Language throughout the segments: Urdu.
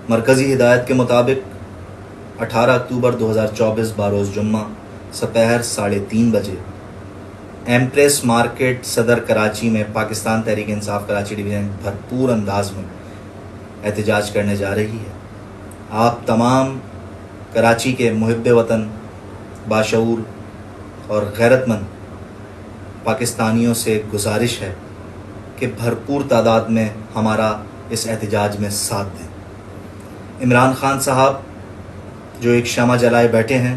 مرکزی ہدایت کے مطابق 18 اکتوبر 2024 باروز جمعہ سپہر 3:30 بجے ایمپریس مارکیٹ صدر کراچی میں پاکستان تحریک انصاف کراچی ڈویژن بھرپور انداز میں احتجاج کرنے جا رہی ہے۔ آپ تمام کراچی کے محب وطن، باشعور اور غیرت مند پاکستانیوں سے گزارش ہے کہ بھرپور تعداد میں ہمارا اس احتجاج میں ساتھ دیں۔ عمران خان صاحب جو ایک شمع جلائے بیٹھے ہیں،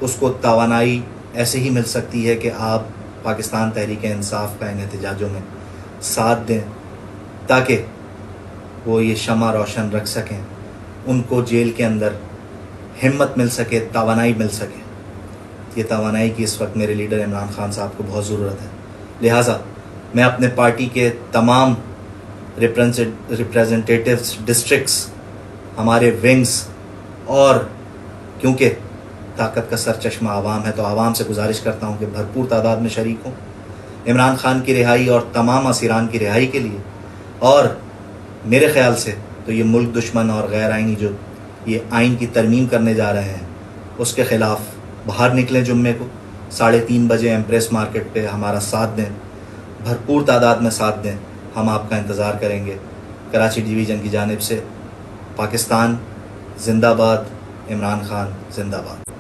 اس کو توانائی ایسے ہی مل سکتی ہے کہ آپ پاکستان تحریک انصاف کا ان احتجاجوں میں ساتھ دیں تاکہ وہ یہ شمع روشن رکھ سکیں، ان کو جیل کے اندر ہمت مل سکے، توانائی مل سکے۔ یہ توانائی کی اس وقت میرے لیڈر عمران خان صاحب کو بہت ضرورت ہے۔ لہٰذا میں اپنے پارٹی کے تمام ریپریزنٹیٹیوز ڈسٹرکٹس، ہمارے ونگز، اور کیونکہ طاقت کا سر چشمہ عوام ہے تو عوام سے گزارش کرتا ہوں کہ بھرپور تعداد میں شریک ہوں عمران خان کی رہائی اور تمام اسیران کی رہائی کے لیے۔ اور میرے خیال سے تو یہ ملک دشمن اور غیر آئینی جو یہ آئین کی ترمیم کرنے جا رہے ہیں، اس کے خلاف باہر نکلیں جمعے کو 3:30 بجے ایمپریس مارکیٹ پہ ہمارا ساتھ دیں، بھرپور تعداد میں ساتھ دیں۔ ہم آپ کا انتظار کریں گے۔ کراچی ڈویژن کی جانب سے پاکستان زندہ باد، عمران خان زندہ باد۔